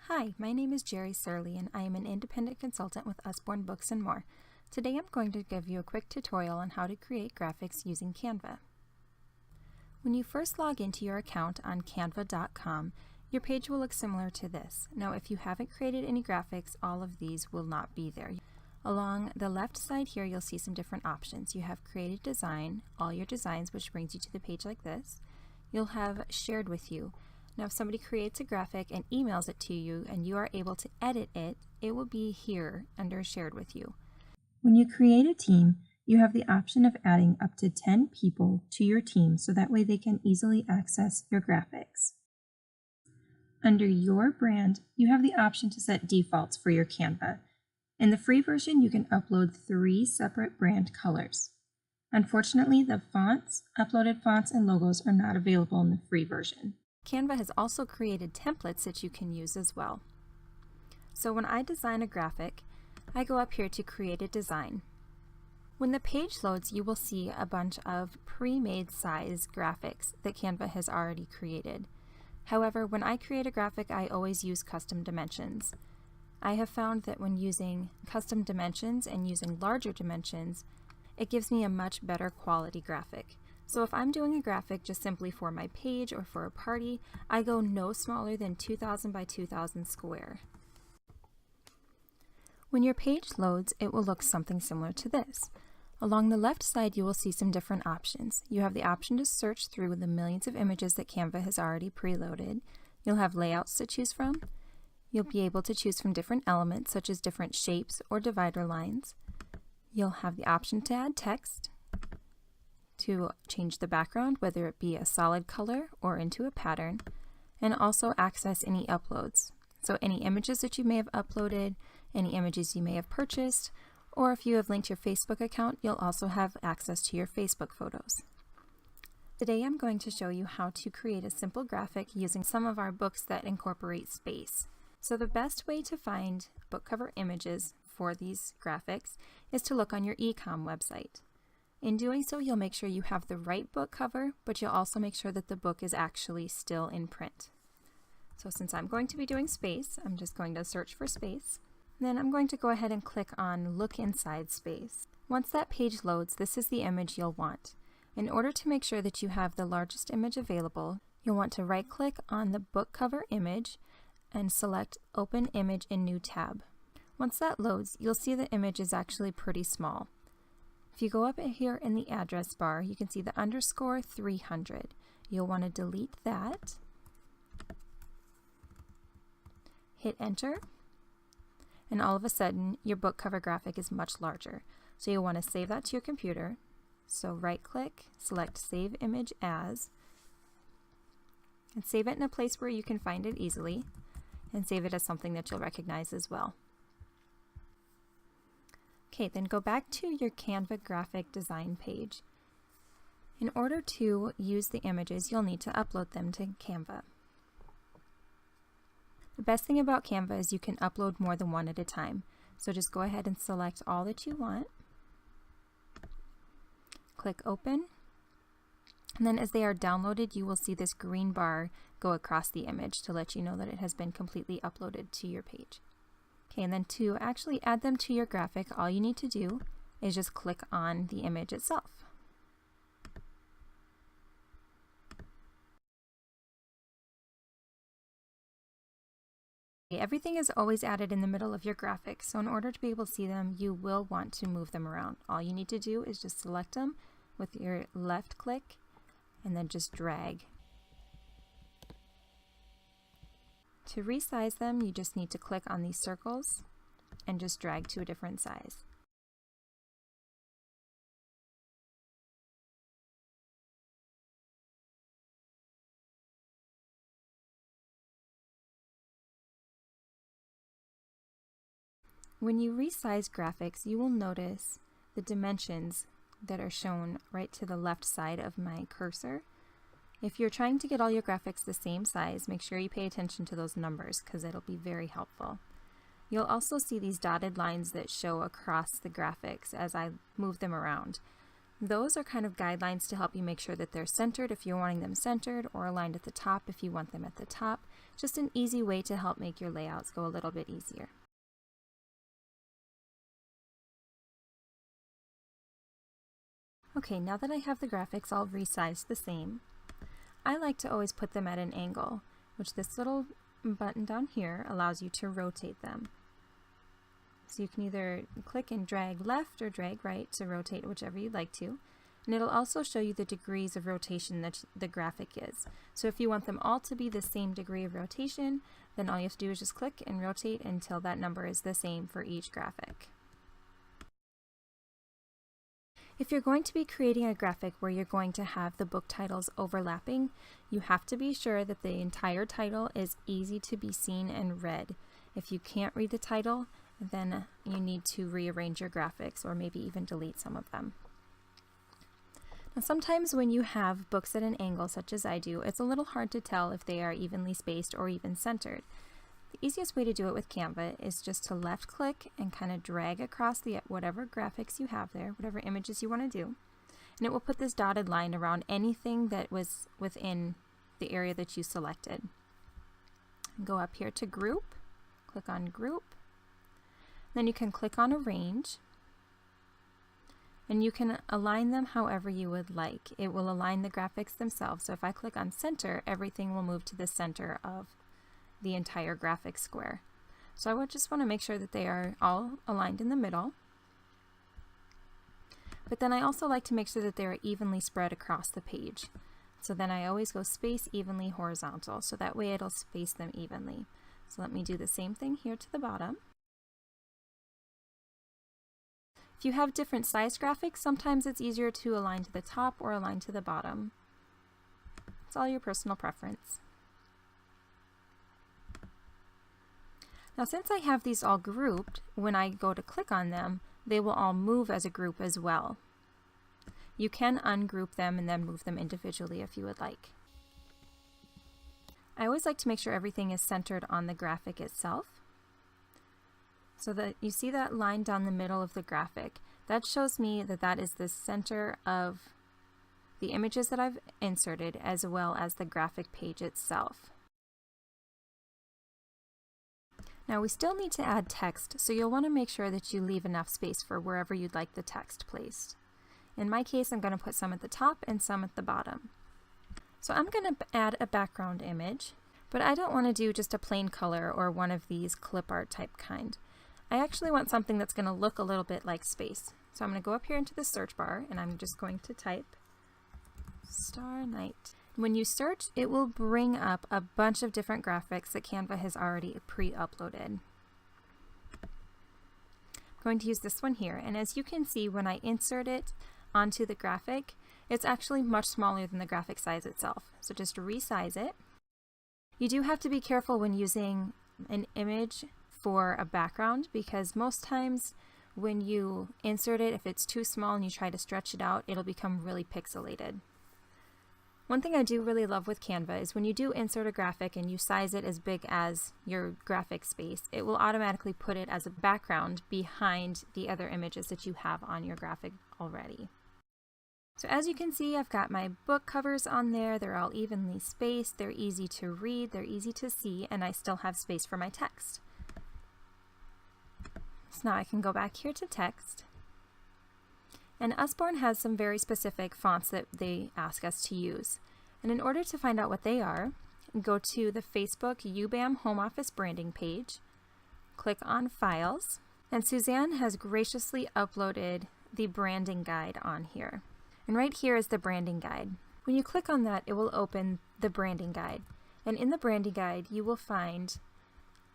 Hi, my name is Jerry Surley and I am an independent consultant with Usborne Books More. Today I'm going to give you a quick tutorial on how to create graphics using Canva. When you first log into your account on canva.com, your page will look similar to this. Now if you haven't created any graphics, all of these will not be there. Along the left side here you'll see some different options. You have created design, all your designs, which brings you to the page like this. You'll have shared with you. Now if somebody creates a graphic and emails it to you and you are able to edit it, it will be here under shared with you. When you create a team, you have the option of adding up to 10 people to your team so that way they can easily access your graphics. Under your brand, you have the option to set defaults for your Canva. In the free version, you can upload 3 separate brand colors. Unfortunately, the fonts, uploaded fonts, and logos are not available in the free version. Canva has also created templates that you can use as well. So when I design a graphic, I go up here to create a design. When the page loads, you will see a bunch of pre-made size graphics that Canva has already created. However, when I create a graphic, I always use custom dimensions. I have found that when using custom dimensions and using larger dimensions, it gives me a much better quality graphic. So if I'm doing a graphic just simply for my page or for a party, I go no smaller than 2000 by 2000 square. When your page loads, it will look something similar to this. Along the left side, you will see some different options. You have the option to search through the millions of images that Canva has already preloaded. You'll have layouts to choose from. You'll be able to choose from different elements such as different shapes or divider lines. You'll have the option to add text, to change the background, whether it be a solid color or into a pattern, and also access any uploads. So any images that you may have uploaded, any images you may have purchased, or if you have linked your Facebook account, you'll also have access to your Facebook photos. Today I'm going to show you how to create a simple graphic using some of our books that incorporate space. So the best way to find book cover images for these graphics is to look on your e-com website. In doing so, you'll make sure you have the right book cover, but you'll also make sure that the book is actually still in print. So since I'm going to be doing space, I'm just going to search for space. Then I'm going to go ahead and click on Look Inside Space. Once that page loads, this is the image you'll want. In order to make sure that you have the largest image available, you'll want to right-click on the book cover image and select Open Image in New tab. Once that loads, you'll see the image is actually pretty small. If you go up here in the address bar, you can see the underscore 300. You'll want to delete that. Hit enter. And all of a sudden, your book cover graphic is much larger. So you'll want to save that to your computer. So right-click, select Save Image As, and save it in a place where you can find it easily, and save it as something that you'll recognize as well. Okay, then go back to your Canva graphic design page. In order to use the images, you'll need to upload them to Canva. The best thing about Canva is you can upload more than one at a time. So just go ahead and select all that you want. Click Open. And then as they are downloaded, you will see this green bar go across the image to let you know that it has been completely uploaded to your page. Okay, and then to actually add them to your graphic, all you need to do is just click on the image itself. Everything is always added in the middle of your graphic, so in order to be able to see them, you will want to move them around. All you need to do is just select them with your left click and then just drag. To resize them, you just need to click on these circles and just drag to a different size. When you resize graphics, you will notice the dimensions that are shown right to the left side of my cursor. If you're trying to get all your graphics the same size, make sure you pay attention to those numbers because it'll be very helpful. You'll also see these dotted lines that show across the graphics as I move them around. Those are kind of guidelines to help you make sure that they're centered if you're wanting them centered, or aligned at the top if you want them at the top. Just an easy way to help make your layouts go a little bit easier. Okay, now that I have the graphics all resized the same, I like to always put them at an angle, which this little button down here allows you to rotate them. So you can either click and drag left or drag right to rotate whichever you'd like to. And it'll also show you the degrees of rotation that the graphic is. So if you want them all to be the same degree of rotation, then all you have to do is just click and rotate until that number is the same for each graphic. If you're going to be creating a graphic where you're going to have the book titles overlapping, you have to be sure that the entire title is easy to be seen and read. If you can't read the title, then you need to rearrange your graphics or maybe even delete some of them. Now, sometimes when you have books at an angle, such as I do, it's a little hard to tell if they are evenly spaced or even centered. The easiest way to do it with Canva is just to left click and kind of drag across the whatever graphics you have there, whatever images you want to do, and it will put this dotted line around anything that was within the area that you selected. Go up here to group, click on group, then you can click on arrange, and you can align them however you would like. It will align the graphics themselves. So if I click on center, everything will move to the center of the entire graphic square. So I would just want to make sure that they are all aligned in the middle. But then I also like to make sure that they are evenly spread across the page. So then I always go space evenly horizontal, so that way it'll space them evenly. So let me do the same thing here to the bottom. If you have different size graphics, sometimes it's easier to align to the top or align to the bottom. It's all your personal preference. Now, since I have these all grouped, when I go to click on them, they will all move as a group as well. You can ungroup them and then move them individually if you would like. I always like to make sure everything is centered on the graphic itself. So that you see that line down the middle of the graphic, that shows me that that is the center of the images that I've inserted, as well as the graphic page itself. Now we still need to add text, so you'll want to make sure that you leave enough space for wherever you'd like the text placed. In my case, I'm going to put some at the top and some at the bottom. So I'm going to add a background image, but I don't want to do just a plain color or one of these clip art type kind. I actually want something that's going to look a little bit like space. So I'm going to go up here into the search bar and I'm just going to type Star Night. When you search, it will bring up a bunch of different graphics that Canva has already pre-uploaded. I'm going to use this one here, and as you can see, when I insert it onto the graphic, it's actually much smaller than the graphic size itself. So just resize it. You do have to be careful when using an image for a background, because most times when you insert it, if it's too small and you try to stretch it out, it'll become really pixelated. One thing I do really love with Canva is when you do insert a graphic and you size it as big as your graphic space, it will automatically put it as a background behind the other images that you have on your graphic already. So as you can see, I've got my book covers on there. They're all evenly spaced, they're easy to read, they're easy to see, and I still have space for my text. So now I can go back here to text. And Usborne has some very specific fonts that they ask us to use. And in order to find out what they are, go to the Facebook UBAM Home Office Branding page, click on Files, and Suzanne has graciously uploaded the branding guide on here. And right here is the branding guide. When you click on that, it will open the branding guide. And in the branding guide, you will find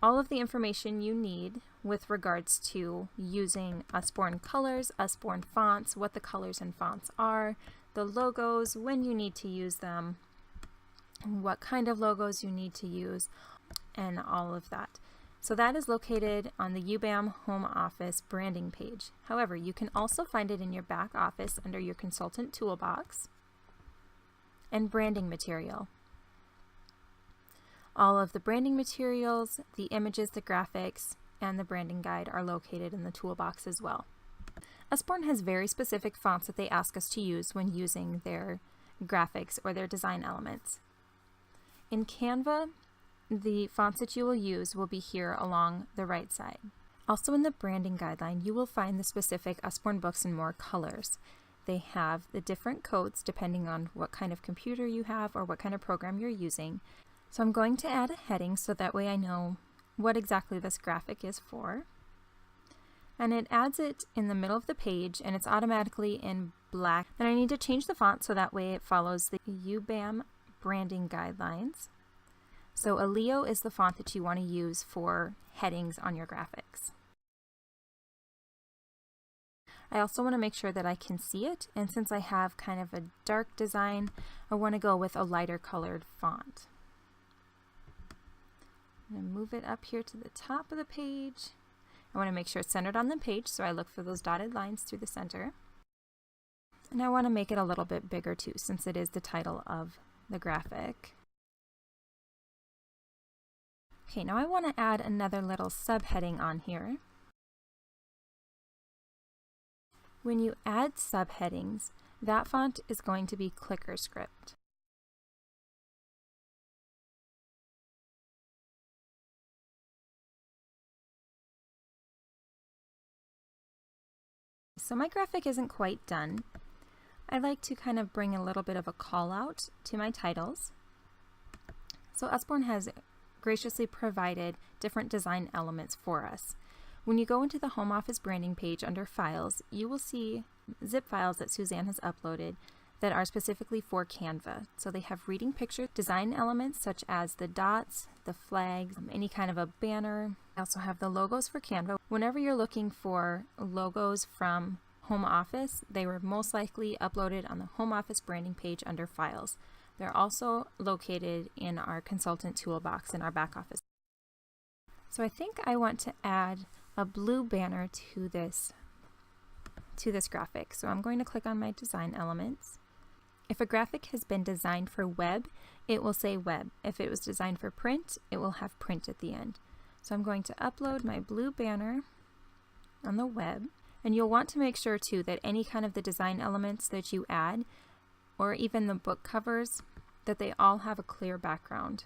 all of the information you need with regards to using Usborne colors, Usborne fonts, what the colors and fonts are, the logos, when you need to use them, what kind of logos you need to use, and all of that. So that is located on the UBAM Home Office branding page. However, you can also find it in your back office under your consultant toolbox and branding material. All of the branding materials, the images, the graphics, and the branding guide are located in the toolbox as well. Usborne has very specific fonts that they ask us to use when using their graphics or their design elements. In Canva, the fonts that you will use will be here along the right side. Also in the branding guideline, you will find the specific Usborne Books and More colors. They have the different codes depending on what kind of computer you have or what kind of program you're using. So I'm going to add a heading so that way I know what exactly this graphic is for. And it adds it in the middle of the page and it's automatically in black. Then I need to change the font so that way it follows the UBAM Branding guidelines. So Aleo is the font that you want to use for headings on your graphics. I also want to make sure that I can see it, and since I have kind of a dark design, I want to go with a lighter colored font. I'm going to move it up here to the top of the page. I want to make sure it's centered on the page, so I look for those dotted lines through the center. And I want to make it a little bit bigger too, since it is the title of the graphic. Okay, now I want to add another little subheading on here. When you add subheadings, that font is going to be clicker script. So my graphic isn't quite done. I like to kind of bring a little bit of a call out to my titles. So Usborne has graciously provided different design elements for us. When you go into the Home Office branding page under Files, you will see zip files that Suzanne has uploaded that are specifically for Canva. So they have reading picture design elements such as the dots, the flags, any kind of a banner. I also have the logos for Canva. Whenever you're looking for logos from Home Office, they were most likely uploaded on the Home Office branding page under Files. They're also located in our consultant toolbox in our back office. So I think I want to add a blue banner to this graphic. So I'm going to click on my design elements. If a graphic has been designed for web, it will say web. If it was designed for print, it will have print at the end. So I'm going to upload my blue banner on the web. And you'll want to make sure too that any kind of the design elements that you add, or even the book covers, that they all have a clear background.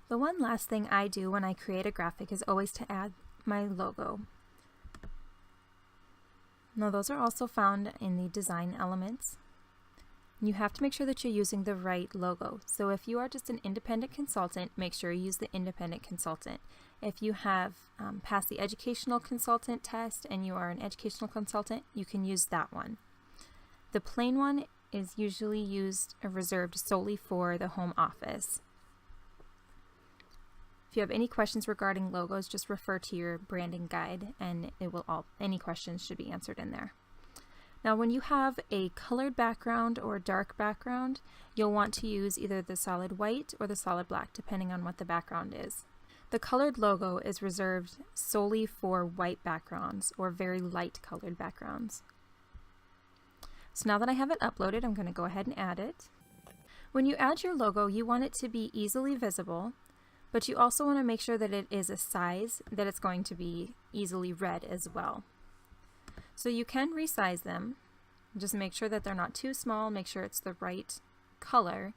The one last thing I do when I create a graphic is always to add my logo. Now those are also found in the design elements. You have to make sure that you're using the right logo. So if you are just an independent consultant, make sure you use the independent consultant. If you have passed the educational consultant test and you are an educational consultant, you can use that one. The plain one is usually used or reserved solely for the home office. If you have any questions regarding logos, just refer to your branding guide and any questions should be answered in there. Now when you have a colored background or dark background, you'll want to use either the solid white or the solid black, depending on what the background is. The colored logo is reserved solely for white backgrounds or very light colored backgrounds. So now that I have it uploaded, I'm going to go ahead and add it. When you add your logo, you want it to be easily visible, but you also want to make sure that it is a size that it's going to be easily read as well. So you can resize them. Just make sure that they're not too small, make sure it's the right color.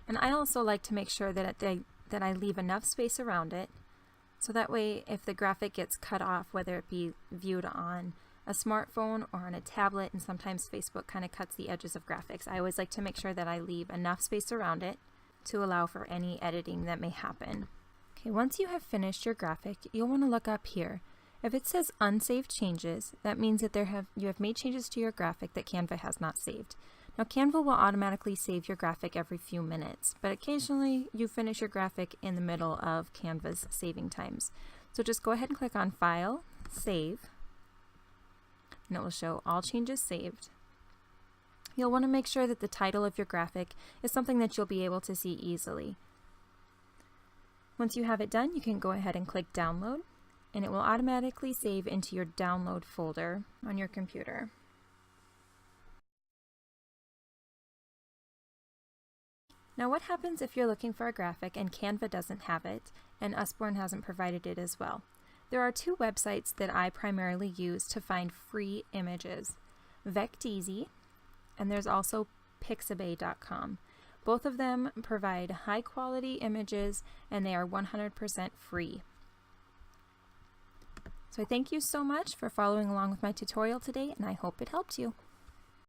And I also like to make sure that I leave enough space around it, so that way if the graphic gets cut off, whether it be viewed on a smartphone or on a tablet, and sometimes Facebook kind of cuts the edges of graphics, I always like to make sure that I leave enough space around it to allow for any editing that may happen. Okay, once you have finished your graphic, you'll want to look up here. If it says unsaved changes, that means that you have made changes to your graphic that Canva has not saved. Now Canva will automatically save your graphic every few minutes, but occasionally you finish your graphic in the middle of Canva's saving times. So just go ahead and click on File, Save, and it will show all changes saved. You'll want to make sure that the title of your graphic is something that you'll be able to see easily. Once you have it done, you can go ahead and click Download, and it will automatically save into your download folder on your computer. Now what happens if you're looking for a graphic and Canva doesn't have it and Usborne hasn't provided it as well? There are two websites that I primarily use to find free images, Vecteezy, and there's also pixabay.com. Both of them provide high quality images and they are 100% free. So I thank you so much for following along with my tutorial today, and I hope it helped you.